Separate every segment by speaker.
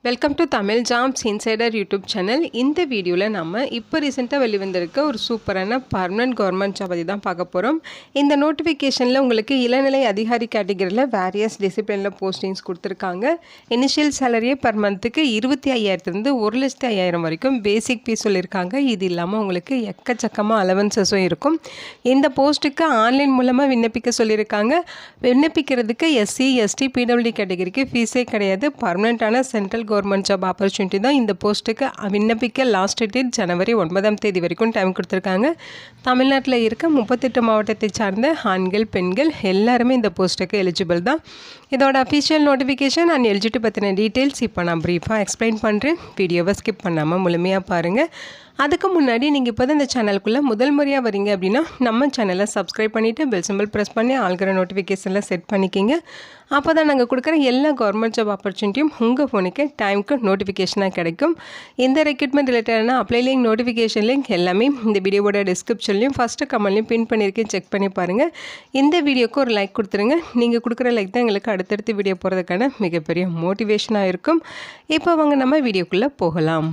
Speaker 1: Welcome to Tamil jobs insider YouTube channel. இந்த வீடியோவில் நம்ம இப்போ ரீசெண்டாக வெளிவந்திருக்க ஒரு சூப்பரான பர்மனன்ட் கவர்மெண்ட் ஜாப் பற்றி தான் பார்க்க போகிறோம். இந்த நோட்டிஃபிகேஷனில் உங்களுக்கு இளநிலை அதிகாரி கேட்டகரியில் வேரியஸ் டிசிப்ளினில் போஸ்டிங்ஸ் கொடுத்துருக்காங்க. இனிஷியல் சேலரியே பர் மந்த்துக்கு 25,000 1,05,000 வரைக்கும் பேசிக் ஃபீஸ் சொல்லியிருக்காங்க. இது இல்லாமல் உங்களுக்கு எக்கச்சக்கமாக அலவன்சஸும் இருக்கும். இந்த போஸ்ட்டுக்கு ஆன்லைன் மூலமாக விண்ணப்பிக்க சொல்லியிருக்காங்க. விண்ணப்பிக்கிறதுக்கு எஸ்சி எஸ்டி பிடபிள்யூடி கேட்டகரிக்கு ஃபீஸே கிடையாது. பர்மனெண்ட்டான சென்ட்ரல் கவர்மெண்ட் ஜாப் ஆப்பர்ச்சுனிட்டி தான். இந்த போஸ்ட்டுக்கு விண்ணப்பிக்க லாஸ்ட் டேட் ஜனவரி 9 வரைக்கும் டைம் கொடுத்துருக்காங்க. தமிழ்நாட்டில் இருக்க 38 மாவட்டத்தை சார்ந்த ஆண்கள் பெண்கள் எல்லாருமே இந்த போஸ்ட்டுக்கு எலிஜிபிள் தான். இதோட அஃபிஷியல் நோட்டிஃபிகேஷன் அண்ட் எலிஜிபிலிட்டி பற்றின டீட்டெயில்ஸ் இப்போ நான் ப்ரீஃபாக எக்ஸ்பிளைன் பண்ணுறேன். வீடியோவை ஸ்கிப் பண்ணாமல் முழுமையாக பாருங்கள். அதுக்கு முன்னாடி நீங்கள் இப்போ தான் இந்த சேனலுக்குள்ளே முதல் முறையாக வரீங்க அப்படின்னா நம்ம சேனலை சப்ஸ்கிரைப் பண்ணிவிட்டு பெல் சிம்பிள் ப்ரெஸ் பண்ணி ஆல்கிற நோட்டிஃபிகேஷனில் செட் பண்ணிக்கிங்க. அப்போ தான் நாங்கள் கொடுக்குற எல்லா கவர்மெண்ட் ஜாப் ஆப்பர்ச்சுனிட்டியும் உங்கள் ஃபோனுக்கு டைமுக்கு நோட்டிஃபிகேஷனாக கிடைக்கும். இந்த ரெக்ரூட்மெண்ட் ரிலேட்டடான அப்ளை லிங்க் நோட்டிஃபிகேஷன் லிங்க் எல்லாமே இந்த வீடியோவோட டிஸ்கிரிப்ஷன்லையும் ஃபஸ்ட்டு கமெண்ட்லையும் பின் பண்ணியிருக்கேன், செக் பண்ணி பாருங்கள். இந்த வீடியோக்கு ஒரு லைக் கொடுத்துருங்க. நீங்கள் கொடுக்குற லைக் தான் எங்களுக்கு அடுத்தடுத்து வீடியோ போகிறதுக்கான மிகப்பெரிய மோட்டிவேஷனாக இருக்கும். இப்போ வாங்க நம்ம வீடியோக்குள்ளே போகலாம்.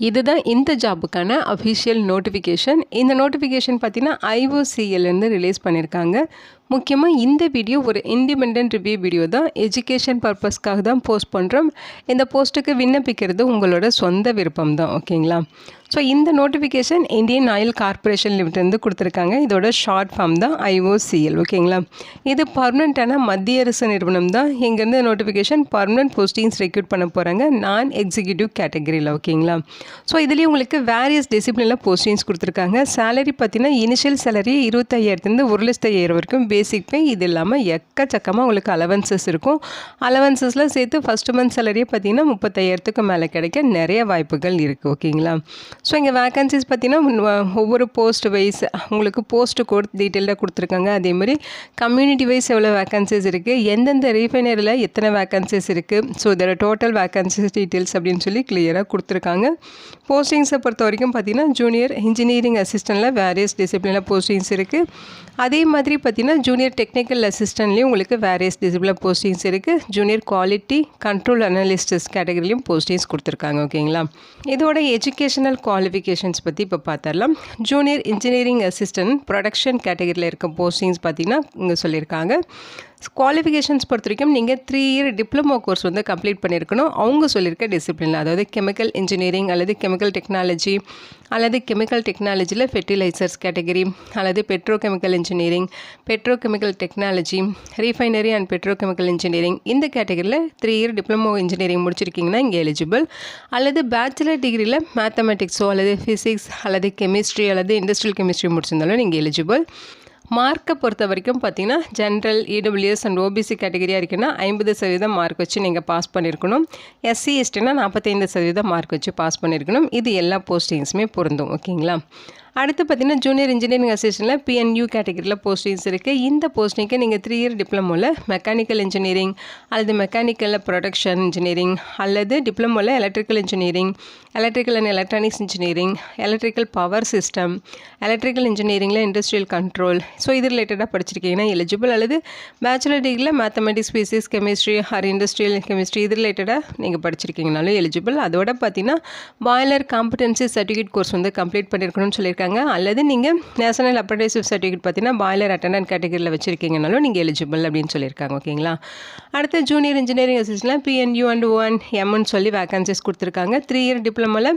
Speaker 1: இதுதான் இந்த ஜாபுக்கான அஃபிஷியல் நோட்டிஃபிகேஷன். இந்த நோட்டிஃபிகேஷன் பார்த்தீங்கன்னா IOCLலேருந்து ரிலீஸ் பண்ணியிருக்காங்க. முக்கியமாக இந்த வீடியோ ஒரு இண்டிபெண்ட் ரிவ்யூ வீடியோ தான். எஜுகேஷன் பர்பஸ்க்காக தான் போஸ்ட் பண்ணுறோம். இந்த போஸ்ட்டுக்கு விண்ணப்பிக்கிறது உங்களோட சொந்த விருப்பம் தான், ஓகேங்களா? ஸோ இந்த நோட்டிஃபிகேஷன் இந்தியன் ஆயில் கார்பரேஷன் லிமிட்டேருந்து கொடுத்துருக்காங்க. இதோட ஷார்ட் ஃபார்ம் தான் IOCL, ஓகேங்களா? இது பர்மனெண்ட்டான மத்திய அரசு நிறுவனம் தான். இங்கேருந்து நோட்டிஃபிகேஷன் பர்மனெண்ட் போஸ்டிங்ஸ் ரெக்ரூட் பண்ண போகிறாங்க, நான் எக்ஸிக்யூட்டிவ் கேட்டகரியில், ஓகேங்களா? ஸோ இதுலேயும் உங்களுக்கு வேரியஸ் டிசிப்ளினில் போஸ்டிங்ஸ் கொடுத்துருக்காங்க. சேலரி பார்த்தீங்கன்னா இனிஷியல் சேலரி 25,000 1,05,000 வரைக்கும் பேசிக் பே. இது இல்லாமல் எக்கச்சக்கமாக உங்களுக்கு அலவன்சஸ் இருக்கும். அலவன்சஸ்லாம் சேர்த்து ஃபஸ்ட் மந்த் சேலரியே பார்த்தீங்கன்னா 35,000க்கு மேலே கிடைக்க நிறைய வாய்ப்புகள் இருக்குது, ஓகேங்களா? ஸோ இங்கே வேக்கன்சிஸ் பார்த்தீங்கன்னா ஒவ்வொரு போஸ்ட் வைஸ் உங்களுக்கு போஸ்ட் கோட் டீட்டெயிலாக கொடுத்துருக்காங்க. அதேமாதிரி கம்யூனிட்டி வைஸ் எவ்வளோ வேக்கன்சிஸ் இருக்குது, எந்தெந்த ரீஃபைனரியில் எத்தனை வேக்கன்சிஸ் இருக்குது, ஸோ இதோட டோட்டல் வேக்கன்சிஸ் டீட்டெயில்ஸ் அப்படின்னு சொல்லி கிளியராக கொடுத்துருக்காங்க. போஸ்டிங்ஸை பொறுத்த வரைக்கும் பார்த்தீங்கன்னா ஜூனியர் இன்ஜினியரிங் அசிஸ்டண்ட்டில் வேரியஸ் டிசிப்ளினில் போஸ்டிங்ஸ் இருக்குது. அதே மாதிரி பார்த்தீங்கன்னா ஜூனியர் டெக்னிக்கல் அசிஸ்டன்ட்லேயும் உங்களுக்கு வேரியஸ் டிசிப்ளினில் போஸ்டிங்ஸ் இருக்குது. ஜூனியர் குவாலிட்டி கண்ட்ரோல் அனலிஸ்டஸ் கேட்டகரிலையும் போஸ்டிங்ஸ் கொடுத்துருக்காங்க, ஓகேங்களா? இதோட எஜுகேஷனல் குவாலிஃபிகேஷன்ஸ் பற்றி இப்போ பார்த்துடலாம். ஜூனியர் இன்ஜினியரிங் அசிஸ்டன்ட் ப்ரொடக்ஷன் கேட்டகரியில் இருக்க போஸ்டிங்ஸ் பார்த்திங்கன்னா இங்கே சொல்லியிருக்காங்க. குவாலிஃபிகேஷன்ஸ் பொறுத்த வரைக்கும் நீங்கள் 3 இயர் டிப்ளமோ கோர்ஸ் வந்து கம்ப்ளீட் பண்ணியிருக்கணும். அவங்க சொல்லியிருக்க டிசிப்ளினில், அதாவது கெமிக்கல் இன்ஜினியரிங் அல்லது கெமிக்கல் டெக்னாலஜி அல்லது கெமிக்கல் டெக்னாலஜியில் ஃபெர்டிலைசர்ஸ் கேட்டகரி அல்லது petrochemical engineering, petrochemical technology, refinery and petrochemical engineering இந்த கேட்டகரியில் 3 இயர் டிப்ளமோ இன்ஜினியரிங் முடிச்சிருக்கீங்கன்னா இங்கே எலிஜிபிள். அல்லது பேச்சுலர் டிகிரியில் மேத்தமெட்டிக்ஸோ அல்லது ஃபிசிக்ஸ் அல்லது கெமிஸ்ட்ரி அல்லது இண்டஸ்ட்ரியல் கெமிஸ்ட்ரி முடிச்சிருந்தாலும் நீங்கள் எலிஜிபிள். மார்க்கை பொறுத்த வரைக்கும் பார்த்தீங்கன்னா ஜென்ரல் EWS அண்ட் OBC கேட்டகரியாக இருக்குன்னா 50% மார்க் வச்சு நீங்கள் பாஸ் பண்ணியிருக்கணும். SC STனா 45% மார்க் வச்சு பாஸ் பண்ணியிருக்கணும். இது எல்லா போஸ்டிங்ஸுமே பொருந்தும், ஓகேங்களா? அடுத்து பார்த்தீங்கன்னா ஜூனியர் இன்ஜினியரிங் அசிஸ்டண்ட்டில் PNU கேட்டகரியில் போஸ்டிங்ஸ் இருக்குது. இந்த போஸ்டிங்க்கு நீங்கள் 3 இயர் டிப்ளமோவில் மெக்கானிக்கல் இன்ஜினியரிங் அல்லது மெக்கானிக்கலில் ப்ரொடக்ஷன் இன்ஜினியரிங் அல்லது டிப்ளமோவில் electrical engineering, electrical and electronics engineering, electrical power system, electrical இன்ஜினியரிங்கில் இண்டஸ்ட்ரியல் கண்ட்ரோல், ஸோ இது ரிலேட்டடாக படிச்சிருக்கீங்கன்னா எலிஜிபிள். அல்லது பேச்சுலர் டிகிரியில் mathematics physics chemistry or industrial chemistry இது ரிலேட்டடாக நீங்கள் படிச்சிருக்கீங்கனாலும் எலிஜிபிள். அதோட பார்த்தீங்கன்னா பாய்லர் காம்படன்சி சர்டிஃபிகேட் கோர்ஸ் வந்து கம்ப்ளீட் பண்ணியிருக்கணும்னு சொல்லியிருக்காங்க. அல்லது நீங்கள் நேஷனல் அப்ரண்டிஸ்ஷிப் சர்டிஃபிகேட் பார்த்தீங்கன்னா பாய்லர் அட்டண்டன்ட் கேட்டகரியில் வச்சுருக்கீங்கனாலும் நீங்கள் எலிஜிபிள் அப்படின்னு சொல்லியிருக்காங்க, ஓகேங்களா? அடுத்து ஜூனியர் இன்ஜினியரிங் அசிஸ்டன்ட்ல PNU அண்ட் ONMன்னு சொல்லி வேகன்சிஸ் கொடுத்துருக்காங்க. 3 இயர் டிப்ளமோவில்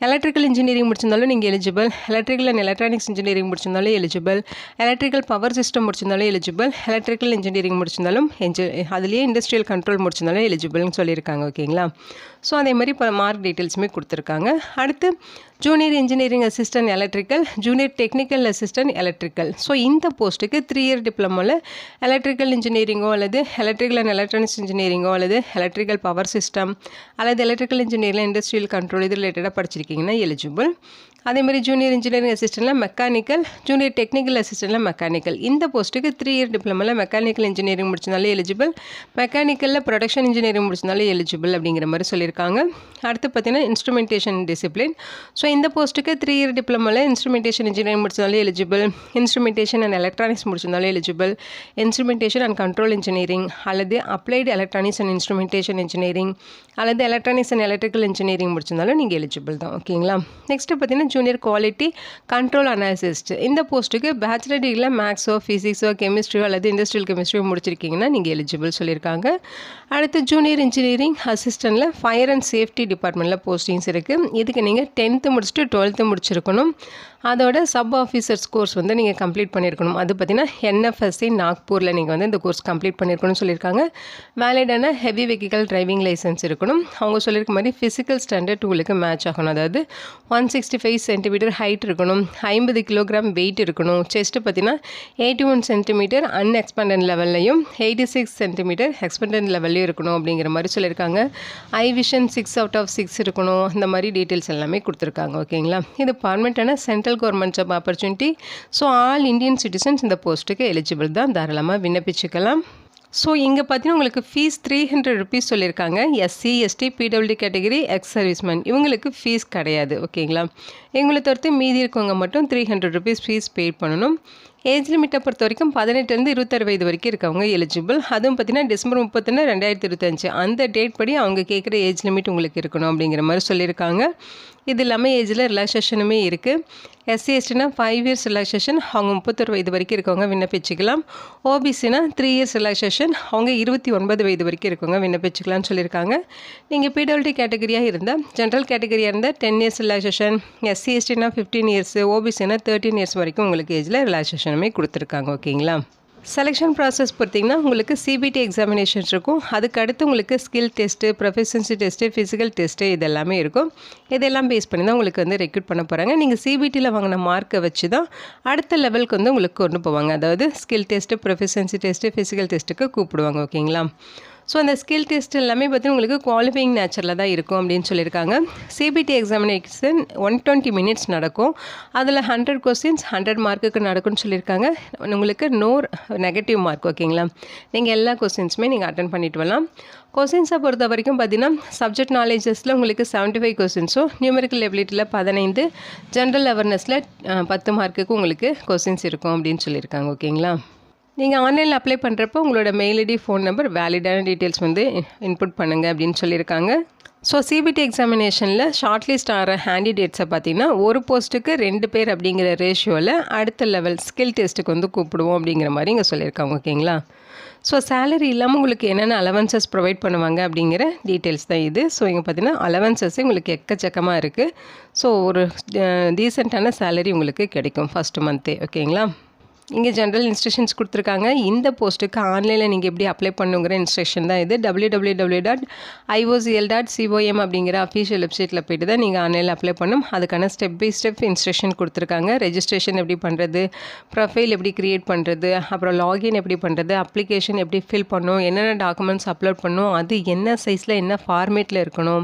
Speaker 1: எலக்ட்ரிக்கல் இன்ஜினியரிங் முடிச்சிருந்தாலும் நீங்கள் eligible. Electrical and electronics engineering முடிச்சிருந்தாலும் எலிஜிபிள். எலக்ட்ரிக்கல் பவர் சிஸ்டம் முடிச்சிருந்தாலும் எலிஜிபிள். எலக்ட்ரிக்கல் இன்ஜினியரிங் முடிச்சிருந்தாலும் அதுலேயே இண்டஸ்ட்ரியல் கண்ட்ரோல் முடிச்சிருந்தாலும் எலிஜிபிள்னு சொல்லியிருக்காங்க, ஓகேங்களா? ஸோ அதே மாதிரி இப்போ மார்க் டீட்டெயில்ஸுமே கொடுத்துருக்காங்க. அடுத்து junior engineering assistant electrical, junior technical assistant electrical. So இந்த போஸ்ட்டுக்கு 3 இயர் டிப்ளமோவில் எலக்ட்ரிக்கல் இன்ஜினியரிங்கோ அல்லது எலக்ட்ரிக்கல் அண்ட் எலக்ட்ரானிக்ஸ் இன்ஜினியரிங்கோ அல்லது எலக்ட்ரிக்கல் பவர் சிஸ்டம் அல்லது எலக்ட்ரிக்கல் இன்ஜினியரிங் இண்டஸ்ட்ரியல் கண்ட்ரோல் இது ரிலேட்டடாக படிச்சிருக்கீங்கன்னா எலிஜிபிள். அதேமாதிரி ஜூனியர் இன்ஜினியரிங் அசிஸ்டண்ட்டில் மெக்கானிக்கல், ஜூனியர் டெக்னிக்கல் அசிஸ்டண்ட்டில் மெக்கானிக்கல். இந்த போஸ்ட்டுக்கு 3 இயர் டிப்ளமோவில் மெக்கானிக்கல் இன்ஜினியரிங் முடிச்சிருந்தாலே எலிஜிபிள், மெக்கானிக்கலில் ப்ரொடக்ஷன் இன்ஜினியரிங் முடிச்சிருந்தாலே எலிஜிபிள் அப்படிங்கிற மாதிரி சொல்லியிருக்காங்க. அடுத்து பார்த்தீங்கன்னா இன்ஸ்ட்ருமெண்டேஷன் டிசிப்ளின். ஸோ இந்த போஸ்ட்டுக்கு 3 இயர் டிப்ளமோவில் இன்ஸ்ட்ருமெண்டேஷன் இன்ஜினியரிங் முடிச்சிருந்தாலே எலிஜிபிள், இன்ஸ்ட்ருமெண்டேஷன் அண்ட் எலக்ட்ரானிக்ஸ் முடிச்சிருந்தாலே eligible, instrumentation and control engineering அல்லது applied electronics and instrumentation engineering அல்லது எலக்ட்ரானிக்ஸ் அண்ட் எலக்ட்ரிக்கல் இன்ஜினியரிங் முடிச்சிருந்தாலும் நீங்கள் எலிஜிபிள் தான். ஓகேங்களா. நெக்ஸ்ட்டு பார்த்தீங்கன்னா ஜூனியர் குவாலிட்டி கண்ட்ரோல் அனாலிசிஸ்ட். இந்த போஸ்ட்டுக்கு பேச்சுலர் டிகிரியில் மேக்ஸோ, ஃபிசிக்ஸோ, கெமிஸ்ட்ரியோ அல்லது இண்டஸ்ட்ரியல் கெமிஸ்ட்ரியோ முடிச்சிருக்கீங்கன்னா நீங்கள் எலிஜிபிள் சொல்லியிருக்காங்க. அடுத்து ஜூனியர் இன்ஜினியரிங் அசிஸ்டண்ட்டில் ஃபயர் அண்ட் சேஃப்டி டிபார்ட்மெண்ட்டில் போஸ்டிங்ஸ் இருக்குது. இதுக்கு நீங்கள் 10th முடிச்சுட்டு 12th முடிச்சிருக்கணும். அதோட சப் ஆஃபீஸர்ஸ் கோர்ஸ் வந்து நீங்கள் கம்ப்ளீட் பண்ணியிருக்கணும். அது பார்த்தீங்கன்னா NFSC நாக்பூரில் நீங்கள் வந்து இந்த கோர்ஸ் கம்ப்ளீட் பண்ணியிருக்கணும்னு சொல்லியிருக்காங்க. வேலிடான ஹெவி வெஹிக்கல் டிரைவிங் லைசன்ஸ் இருக்கணும். அவங்க சொல்லியிருக்க மாதிரி ஃபிசிக்கல் ஸ்டாண்டர்ட் உங்களுக்கு மேட்ச் ஆகணும். அதாவது 165 சென்டிமீட்டர் ஹைட் இருக்கணும், 50 கிலோகிராம் வெயிட் இருக்கணும், செஸ்ட்டு பார்த்தீங்கன்னா 81 சென்டிமீட்டர் அன்எக்ஸ்பேண்டட் லெவல்லையும் 86 சென்டிமீட்டர் எக்ஸ்பேண்டட் லெவல்லையும் இருக்கணும் அப்படிங்கிற மாதிரி சொல்லியிருக்காங்க. ஐ விஷன் 6 out of 6 இருக்கணும். இந்த மாதிரி டீட்டெயில்ஸ் எல்லாமே கொடுத்துருக்காங்க. ஓகேங்களா. இது பர்மனெண்ட்டான central government job opportunity. So all Indian citizens இந்த போஸ்ட்டுக்கு எலிஜிபிள் தான், தாராளமாக விண்ணப்பிச்சுக்கலாம். ஸோ இங்கே பார்த்தீங்கன்னா உங்களுக்கு ஃபீஸ் 300 ருபீஸ் சொல்லியிருக்காங்க. SC, ST, PWD category, X serviceman இவங்களுக்கு ஃபீஸ் கிடையாது. ஓகேங்களா. எங்களை தவிர்த்து மீதி இருக்கவங்க மட்டும் 300 ருபீஸ் ஃபீஸ் பே பண்ணணும். ஏஜ் லிமிட்டை பொறுத்த வரைக்கும் 18 26 வயது வரைக்கும் இருக்கவங்க எலிஜிபிள். அதுவும் பார்த்தீங்கன்னா December 31, 2025 அந்த டேட் படி அவங்க கேட்குற ஏஜ் லிமிட் உங்களுக்கு இருக்கணும் அப்படிங்கிற மாதிரி சொல்லியிருக்காங்க. இது இல்லாமல் ஏஜில் ரிலாக்ஸேஷனுமே இருக்குது. SC, STனா 5 இயர்ஸ் ரிலாக்ஸேஷன், அவங்க 31 வயது வரைக்கும் இருக்கவங்க விண்ணப்பிச்சுக்கலாம். OBCனா 3 இயர்ஸ் ரிலாக்ஸேஷன், அவங்க 29 வயது வரைக்கும் இருக்கவங்க விண்ணப்பிச்சுக்கலாம்னு சொல்லியிருக்காங்க. நீங்கள் PWD கேட்டகரியாக இருந்தால், ஜென்ரல் கேட்டகரியாக இருந்தால் 10 இயர்ஸ் ரிலாக்ஸேஷன், SC, STனா 15 இயர்ஸ், OBCனா 13 இயர்ஸ் வரைக்கும் உங்களுக்கு ஏஜில் ரிலாக்ஸேஷனுமே கொடுத்துருக்காங்க. ஓகேங்களா. செலெக்ஷன் ப்ராசஸ் பார்த்திங்கன்னா உங்களுக்கு CBT எக்ஸாமினேஷன்ஸ் இருக்கும். அதுக்கு அடுத்து உங்களுக்கு skill test, proficiency test, physical test இதெல்லாமே இருக்கும். இதெல்லாம் பேஸ் பண்ணி தான் உங்களுக்கு வந்து ரெக்ரூட் பண்ண போகிறாங்க. நீங்கள் CBTயில் வாங்கின மார்க்கை வச்சு தான் அடுத்த லெவலுக்கு வந்து உங்களுக்கு கொண்டு போவாங்க. அதாவது skill test, proficiency test, physical டெஸ்ட்டுக்கு கூப்பிடுவாங்க. ஓகேங்களா. ஸோ அந்த ஸ்கில் டெஸ்ட் எல்லாமே பார்த்தீங்கன்னா உங்களுக்கு குவாலிஃபையிங் நேச்சரில் தான் இருக்கும் அப்படின்னு சொல்லியிருக்காங்க. CBT எக்ஸாமினேஷன் 120 மினிட்ஸ் நடக்கும். அதில் 100 கொஸ்டின்ஸ் 100 மார்க்குக்கு நடக்கும்னு சொல்லியிருக்காங்க. உங்களுக்கு நோ நெகட்டிவ் மார்க். ஓகேங்களா. நீங்கள் எல்லா கொஸ்டின்ஸுமே நீங்கள் அட்டன் பண்ணிட்டு வரலாம். கொஸ்டின்ஸை பொறுத்த வரைக்கும் பார்த்தீங்கன்னா சப்ஜெக்ட் நாலேஜஸில் உங்களுக்கு 75 கொஸ்டின்ஸும், நியூமெரிக்கல் எபிலிட்டியில் 15, ஜென்ரல் அவேர்னஸில் 10 மார்க்குக்கு உங்களுக்கு கொஸ்டின்ஸ் இருக்கும் அப்படின்னு சொல்லியிருக்காங்க. ஓகேங்களா. நீங்கள் ஆன்லைனில் அப்ளை பண்ணுறப்போ உங்களோட மெயில் ஐடி, ஃபோன் நம்பர், வேலிடான டீட்டெயில்ஸ் வந்து இன்புட் பண்ணுங்கள் அப்படின்னு சொல்லியிருக்காங்க. ஸோ CBT எக்ஸாமினேஷனில் ஷார்ட் லிஸ்ட் ஆகிற கேண்டிடேட்ஸை பார்த்தீங்கன்னா ஒரு போஸ்ட்டுக்கு 2 பேர் அப்படிங்கிற ரேஷியோவில் அடுத்த லெவல் ஸ்கில் டெஸ்ட்டுக்கு வந்து கூப்பிடுவோம் அப்படிங்கிற மாதிரி இங்கே சொல்லியிருக்காங்க. ஓகேங்களா. ஸோ சேலரி இல்லாமல் உங்களுக்கு என்னென்ன அலவன்சஸ் ப்ரொவைட் பண்ணுவாங்க அப்படிங்கிற டீட்டெயில்ஸ் தான் இது. ஸோ இங்கே பார்த்தீங்கன்னா அலவன்சஸே உங்களுக்கு எக்கச்சக்கமாக இருக்குது. ஸோ ஒரு டீசெண்டான சேலரி உங்களுக்கு கிடைக்கும் ஃபஸ்ட்டு மந்த்தே. ஓகேங்களா. இங்கே ஜென்ரல் இன்ஸ்ட்ரக்ஷன்ஸ் கொடுத்துருக்காங்க. இந்த போஸ்ட்டுக்கு ஆன்லைனில் நீங்கள் எப்படி அப்ளை பண்ணுங்கிற இன்ஸ்ட்ரக்ஷன் தான் இது. www.iocl.com அப்படிங்கிற அஃபீஷியல் வெப்சைட்டில் போய்ட்டு தான் நீங்கள் ஆன்லைனில் அப்ளை பண்ணணும். அதுக்கான ஸ்டெப் பை ஸ்டெப் இன்ஸ்ட்ரக்ஷன் கொடுத்துருக்காங்க. ரெஜிஸ்ட்ரேஷன் எப்படி பண்ணுறது, ப்ரொஃபைல் எப்படி க்ரியேட் பண்ணுறது, அப்புறம் லாகின் எப்படி பண்ணுறது, அப்ளிகேஷன் எப்படி ஃபில் பண்ணணும், என்னென்ன டாக்குமெண்ட்ஸ் அப்லோட் பண்ணணும், அது என்ன சைஸில் என்ன ஃபார்மேட்டில் இருக்கணும்,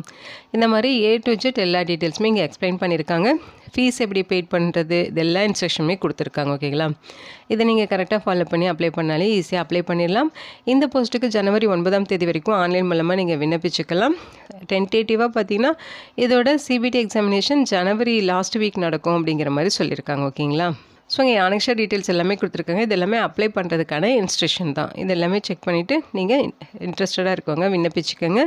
Speaker 1: இந்த மாதிரி A to Z எல்லா டீட்டெயில்ஸுமே இங்கே எக்ஸ்பிளைன் பண்ணியிருக்காங்க. ஃபீஸ் எப்படி பெய்ட் பண்ணுறது, இதெல்லா இன்ஸ்ட்ரக்ஷனுமே கொடுத்துருக்காங்க. ஓகேங்களா. இதை நீங்கள் கரெக்டாக ஃபாலோ பண்ணி அப்ளை பண்ணாலே ஈஸியாக அப்ளை பண்ணிடலாம். இந்த போஸ்ட்டுக்கு January 9 வரைக்கும் ஆன்லைன் மூலமாக நீங்கள் விண்ணப்பிச்சுக்கலாம். டென்டேட்டிவாக பார்த்தீங்கன்னா இதோட CBT examination January last week நடக்கும் அப்படிங்கிற மாதிரி சொல்லியிருக்காங்க. ஓகேங்களா. ஸோ இங்கே அனெக்ஸ்ட்ரா டீட்டெயில்ஸ் எல்லாமே கொடுத்துருக்காங்க. இது எல்லாமே அப்ளை பண்ணுறதுக்கான இன்ஸ்ட்ரக்ஷன் தான். இது எல்லாமே செக் பண்ணிவிட்டு நீங்கள் இன்ட்ரெஸ்டடாக இருக்கவங்க விண்ணப்பிச்சுக்கோங்க.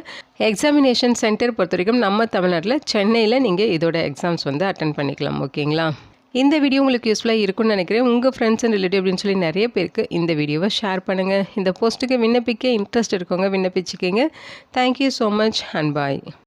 Speaker 1: எக்ஸாமினேஷன் சென்டர் பொறுத்த வரைக்கும் நம்ம தமிழ்நாட்டில் சென்னையில் நீங்கள் இதோட எக்ஸாம்ஸ் வந்து அட்டன் பண்ணிக்கலாம். ஓகேங்களா. இந்த வீடியோ உங்களுக்கு யூஸ்ஃபுல்லாக இருக்கும்னு நினைக்கிறேன். உங்கள் ஃப்ரெண்ட்ஸ் அண்ட் ரிலேட்டிவ் அப்படின்னு சொல்லி நிறைய பேருக்கு இந்த வீடியோவை ஷேர் பண்ணுங்கள். இந்த போஸ்ட்டுக்கு விண்ணப்பிக்க இன்ட்ரெஸ்ட் இருக்கவங்க விண்ணப்பிச்சுக்கோங்க. Thank you so much and bye.